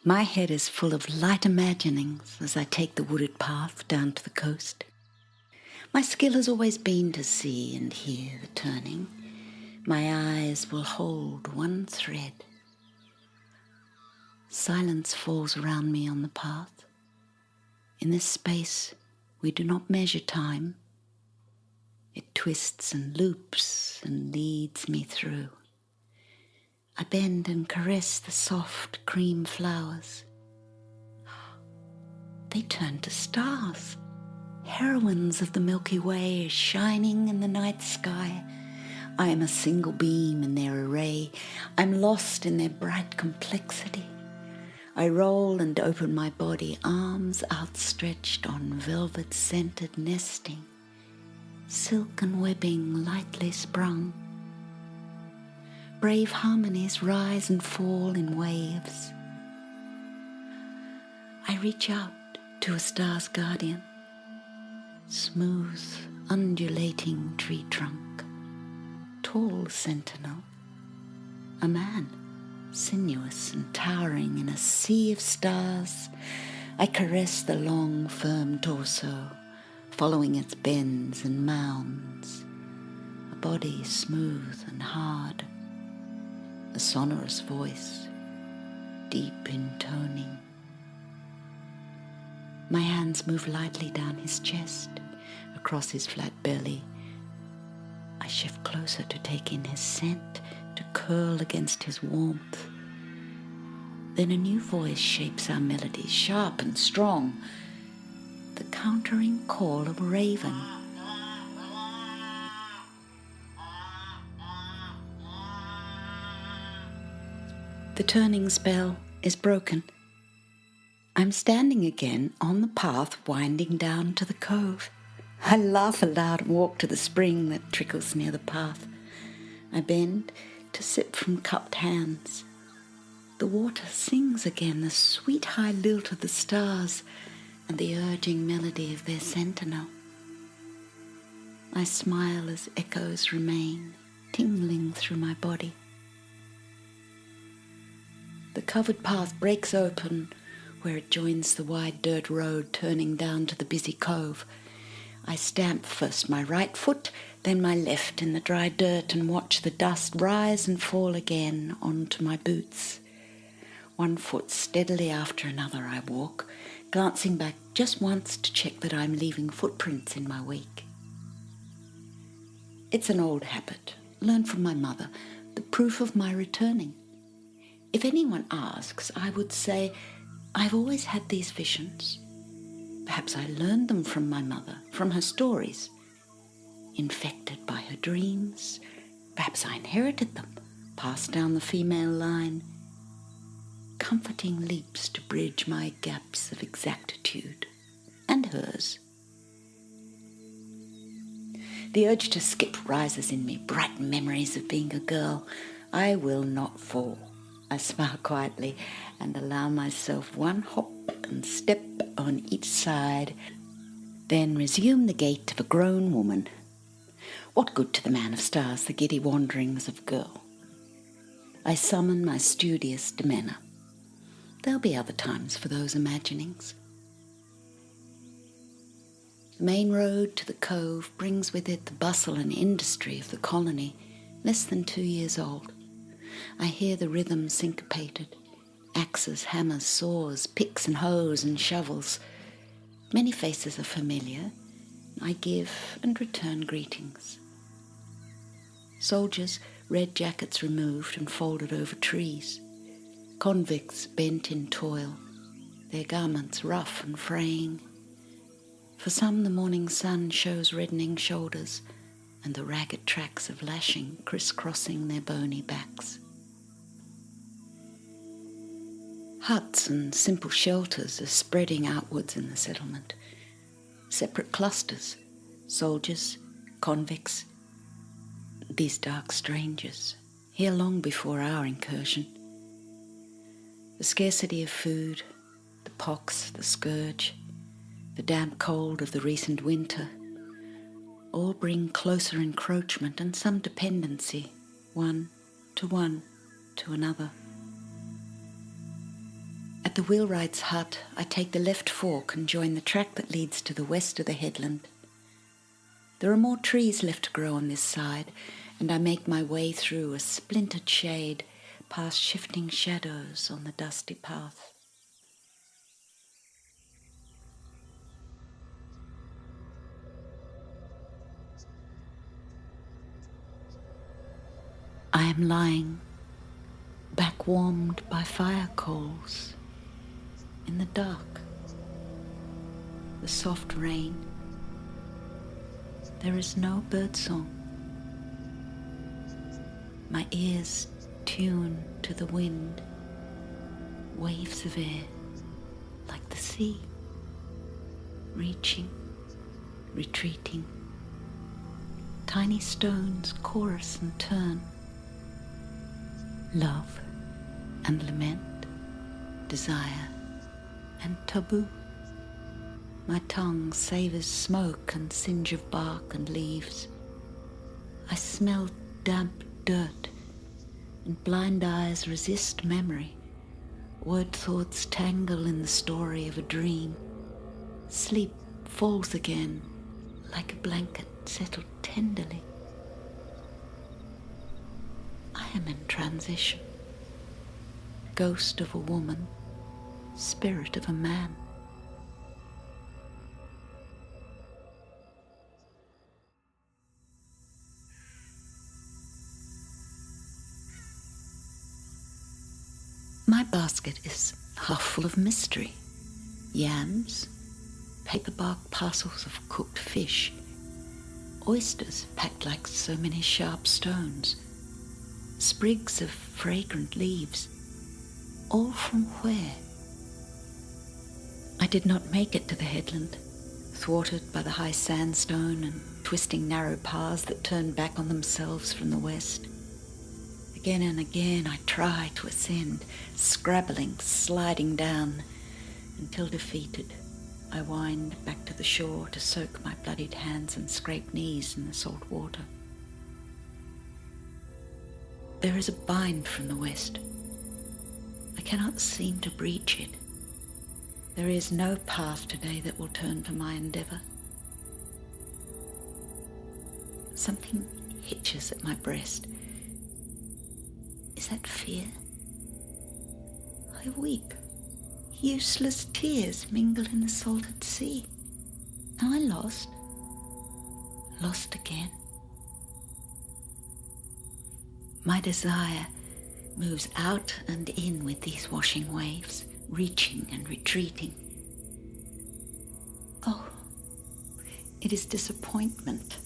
My head is full of light imaginings as I take the wooded path down to the coast. My skill has always been to see and hear the turning. My eyes will hold one thread. Silence falls around me on the path. In this space, we do not measure time. It twists and loops and leads me through. I bend and caress the soft cream flowers. They turn to stars, heroines of the Milky Way shining in the night sky. I am a single beam in their array. I'm lost in their bright complexity. I roll and open my body, arms outstretched on velvet-scented nesting, silk and webbing lightly sprung. Brave harmonies rise and fall in waves. I reach out to a star's guardian, smooth, undulating tree trunk, tall sentinel, a man, sinuous and towering in a sea of stars. I caress the long, firm torso, following its bends and mounds, a body smooth and hard, a sonorous voice, deep intoning. My hands move lightly down his chest, across his flat belly. I shift closer to take in his scent, to curl against his warmth. Then a new voice shapes our melody, sharp and strong, the countering call of a raven. The turning spell is broken. I'm standing again on the path winding down to the cove. I laugh aloud and walk to the spring that trickles near the path. I bend to sip from cupped hands. The water sings again, the sweet high lilt of the stars and the urging melody of their sentinel. I smile as echoes remain, tingling through my body. The covered path breaks open where it joins the wide dirt road turning down to the busy cove. I stamp first my right foot, then my left in the dry dirt and watch the dust rise and fall again onto my boots. One foot steadily after another I walk, glancing back just once to check that I'm leaving footprints in my wake. It's an old habit, learned from my mother, the proof of my returning. If anyone asks, I would say, I've always had these visions. Perhaps I learned them from my mother, from her stories. Infected by her dreams, perhaps I inherited them, passed down the female line. Comforting leaps to bridge my gaps of exactitude, and hers. The urge to skip rises in me, bright memories of being a girl. I will not fall. I smile quietly and allow myself one hop and step on each side, then resume the gait of a grown woman. What good to the man of stars the giddy wanderings of a girl? I summon my studious demeanour. There'll be other times for those imaginings. The main road to the cove brings with it the bustle and industry of the colony, less than 2 years old. I hear the rhythm syncopated, axes, hammers, saws, picks and hoes and shovels. Many faces are familiar. I give and return greetings. Soldiers, red jackets removed and folded over trees. Convicts bent in toil, their garments rough and fraying. For some the morning sun shows reddening shoulders and the ragged tracks of lashing crisscrossing their bony backs. Huts and simple shelters are spreading outwards in the settlement. Separate clusters, soldiers, convicts, these dark strangers, here long before our incursion. The scarcity of food, the pox, the scourge, the damp cold of the recent winter, all bring closer encroachment and some dependency, one to another. At At the wheelwright's hut, I take the left fork and join the track that leads to the west of the headland. There are more trees left to grow on this side, and I make my way through a splintered shade past shifting shadows on the dusty path. I am lying, back warmed by fire coals, in the dark. The soft rain. There is no birdsong. My ears tune to the wind, waves of air, like the sea, reaching, retreating. Tiny stones chorus and turn. Love and lament, desire and taboo. My tongue savors smoke and singe of bark and leaves. I smell damp dirt, and blind eyes resist memory. Word thoughts tangle in the story of a dream. Sleep falls again like a blanket settled tenderly. I am in transition. Ghost of a woman, spirit of a man. My basket is half full of mystery. Yams, paperbark parcels of cooked fish, oysters packed like so many sharp stones, sprigs of fragrant leaves, all from where? I did not make it to the headland, thwarted by the high sandstone and twisting narrow paths that turned back on themselves from the west. Again and again I try to ascend, scrabbling, sliding down, until defeated, I wind back to the shore to soak my bloodied hands and scraped knees in the salt water. There is a bind from the west. I cannot seem to breach it. There is no path today that will turn to my endeavour. Something hitches at my breast. Is that fear? I weep. Useless tears mingle in the salted sea. Am I lost? Lost again? My desire moves out and in with these washing waves, reaching and retreating. Oh, it is disappointment.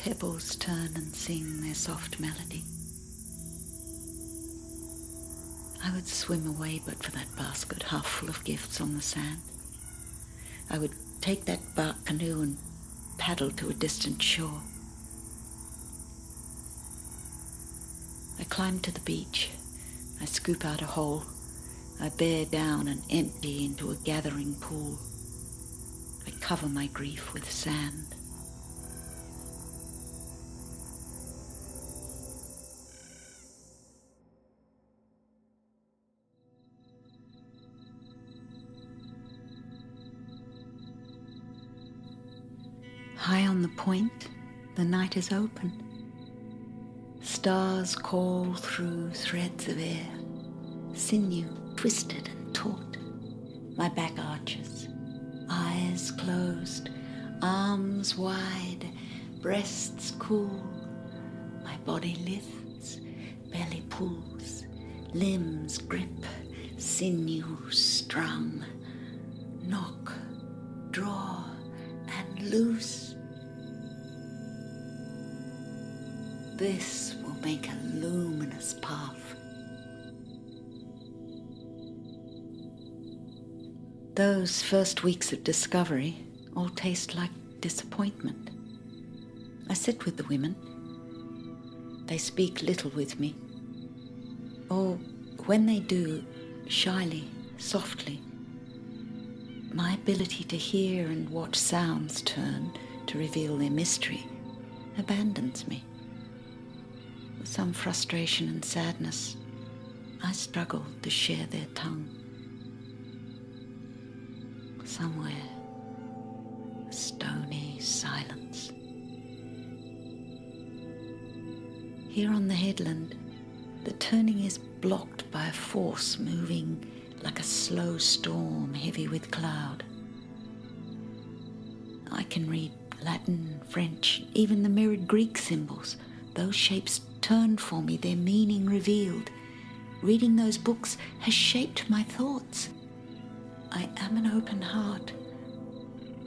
Pebbles turn and sing their soft melody. I would swim away but for that basket half full of gifts on the sand. I would take that bark canoe and paddle to a distant shore. I climb to the beach. I scoop out a hole. I bear down and empty into a gathering pool. I cover my grief with sand. High on the point, the night is open. Stars call through threads of air, sinew twisted and taut. My back arches, eyes closed, arms wide, breasts cool. My body lifts, belly pulls, limbs grip, sinew strung. Knock, draw, and loose. This will make a luminous path. Those first weeks of discovery all taste like disappointment. I sit with the women. They speak little with me. Or when they do, shyly, softly. My ability to hear and watch sounds turn to reveal their mystery abandons me. With some frustration and sadness, I struggle to share their tongue. Somewhere, a stony silence. Here on the headland, the turning is blocked by a force moving like a slow storm heavy with cloud. I can read Latin, French, even the mirrored Greek symbols. Those shapes turned for me, their meaning revealed. Reading those books has shaped my thoughts. I am an open heart.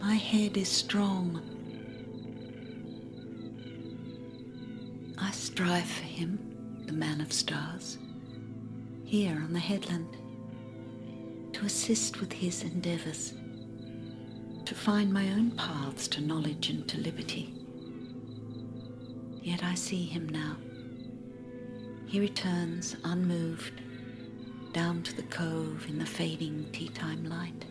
My head is strong. I strive for him, the man of stars, here on the headland, to assist with his endeavours, to find my own paths to knowledge and to liberty. Yet I see him now. He returns unmoved down to the cove in the fading tea-time light.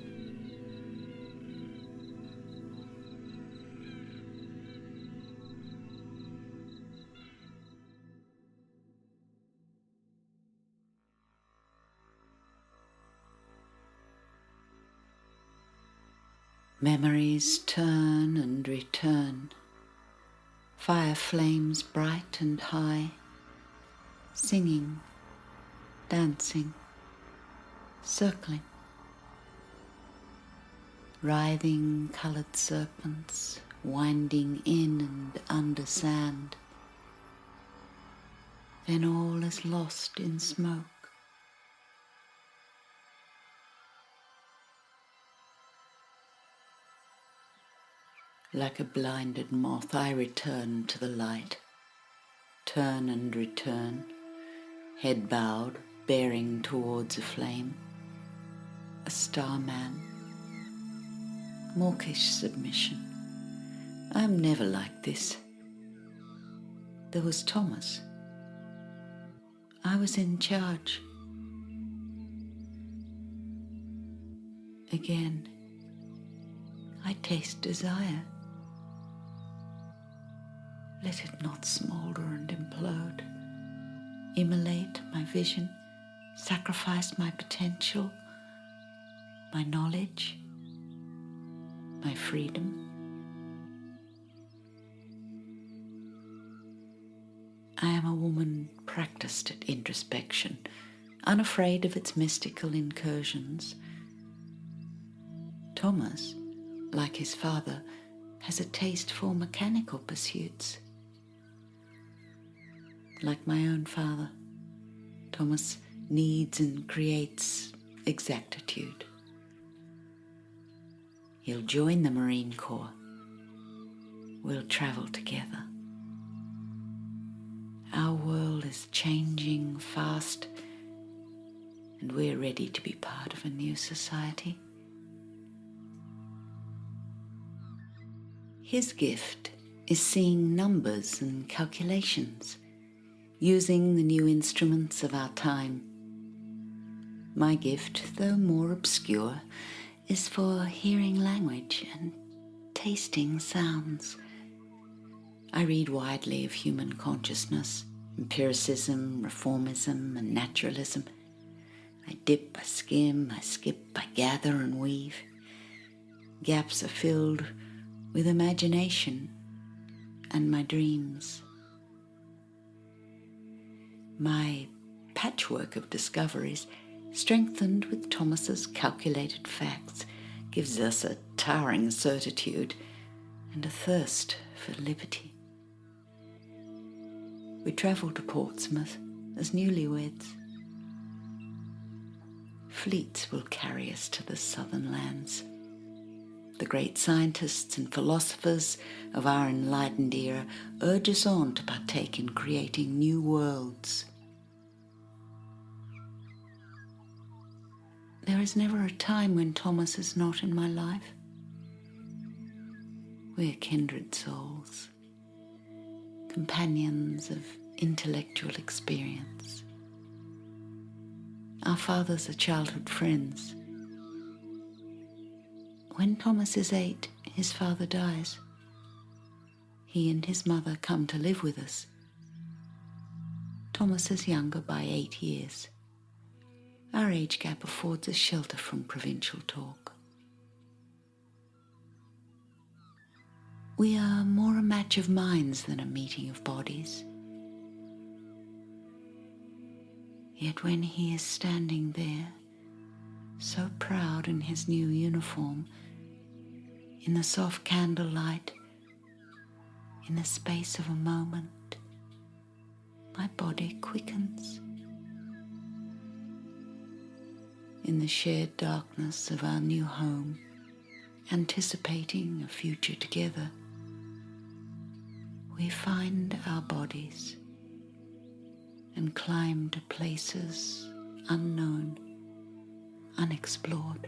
Memories turn and return, fire flames bright and high, singing, dancing, circling, writhing coloured serpents winding in and under sand. Then all is lost in smoke. Like a blinded moth, I return to the light, turn and return, head bowed, bearing towards a flame, a starman, mawkish submission. I am never like this. There was Thomas. I was in charge. Again, I taste desire. Let it not smoulder and implode, immolate my vision, sacrifice my potential, my knowledge, my freedom. I am a woman practiced at introspection, unafraid of its mystical incursions. Thomas, like his father, has a taste for mechanical pursuits. Like my own father, Thomas needs and creates exactitude. He'll join the Marine Corps. We'll travel together. Our world is changing fast, and we're ready to be part of a new society. His gift is seeing numbers and calculations, using the new instruments of our time. My gift, though more obscure, is for hearing language and tasting sounds. I read widely of human consciousness, empiricism, reformism, and naturalism. I dip, I skim, I skip, I gather and weave. Gaps are filled with imagination and my dreams. My patchwork of discoveries, strengthened with Thomas's calculated facts, gives us a towering certitude and a thirst for liberty. We travel to Portsmouth as newlyweds. Fleets will carry us to the southern lands. The great scientists and philosophers of our enlightened era urge us on to partake in creating new worlds. There is never a time when Thomas is not in my life. We're kindred souls, companions of intellectual experience. Our fathers are childhood friends. When Thomas is 8, his father dies. He and his mother come to live with us. Thomas is younger by 8 years. Our age gap affords a shelter from provincial talk. We are more a match of minds than a meeting of bodies. Yet when he is standing there, so proud in his new uniform, in the soft candlelight, in the space of a moment, my body quickens. In the shared darkness of our new home, anticipating a future together, we find our bodies and climb to places unknown, unexplored.